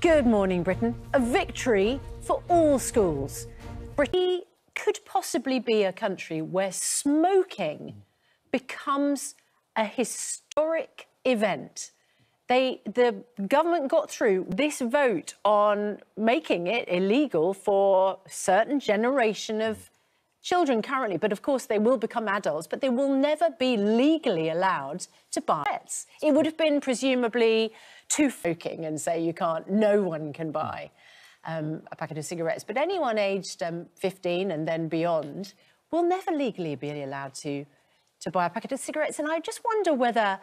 Good morning, Britain. A victory for all schools. Britain could possibly be a country where smoking becomes a historic event. The government got through this vote on making it illegal for a certain generation of children currently, but of course they will become adults, but they will never be legally allowed to buy cigarettes. It would have been presumably too smoking and say you can't, no one can buy a packet of cigarettes, but anyone aged 15 and then beyond will never legally be allowed to buy a packet of cigarettes. And I just wonder whether,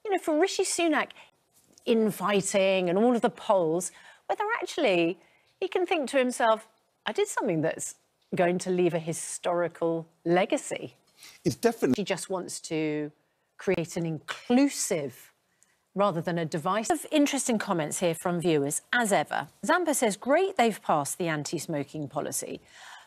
you know, for Rishi Sunak infighting and all of the polls, whether actually he can think to himself, I did something that's going to leave a historical legacy. It's definitely... She just wants to create an inclusive rather than a divisive. Interesting comments here from viewers, as ever. Zampa says, great they've passed the anti-smoking policy,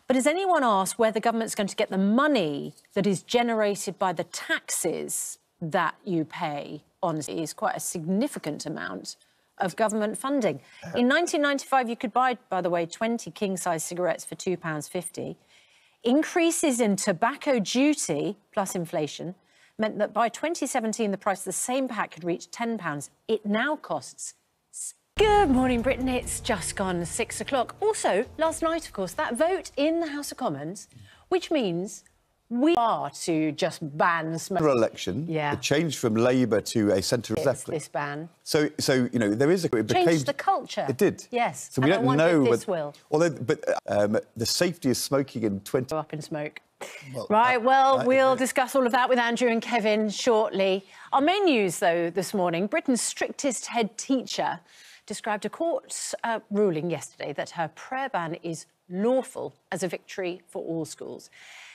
but has anyone asked where the government's going to get the money that is generated by the taxes that you pay on? It is quite a significant amount of government funding. In 1995, you could buy, by the way, 20 king-size cigarettes for £2.50. Increases in tobacco duty, plus inflation, meant that by 2017, the price of the same pack could reach £10. It now costs... Good morning, Britain. It's just gone 6 o'clock. Also, last night, of course, that vote in the House of Commons, which means we are to just ban smoking. Election, it changed from Labour to a centre left. This ban. So you know, there is a... It changed the culture. It did. Yes. So we don't know if this will. Although, but the safety of smoking in 20... Go up in smoke. Well, we'll discuss all of that with Andrew and Kevin shortly. Our main news, though, this morning, Britain's strictest head teacher described a court's ruling yesterday that her prayer ban is lawful as a victory for all schools.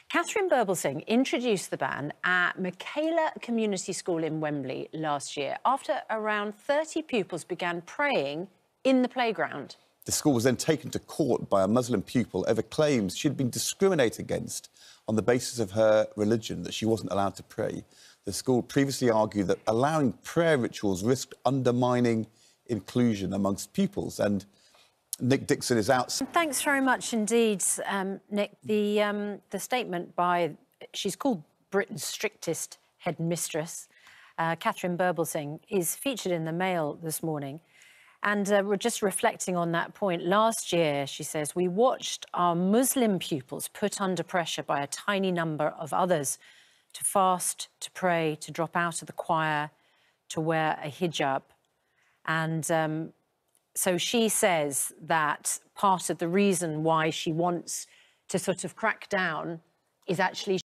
Catherine Birbalsingh introduced the ban at Michaela Community School in Wembley last year after around 30 pupils began praying in the playground. The school was then taken to court by a Muslim pupil over claims she'd been discriminated against on the basis of her religion, that she wasn't allowed to pray. The school previously argued that allowing prayer rituals risked undermining inclusion amongst pupils. And Nick Dixon is out. Thanks very much indeed, Nick. The statement by, she's called Britain's strictest headmistress, Catherine Birbalsingh, is featured in the Mail this morning. And we're just reflecting on that point. Last year, she says, we watched our Muslim pupils put under pressure by a tiny number of others to fast, to pray, to drop out of the choir, to wear a hijab. And so she says that part of the reason why she wants to sort of crack down is actually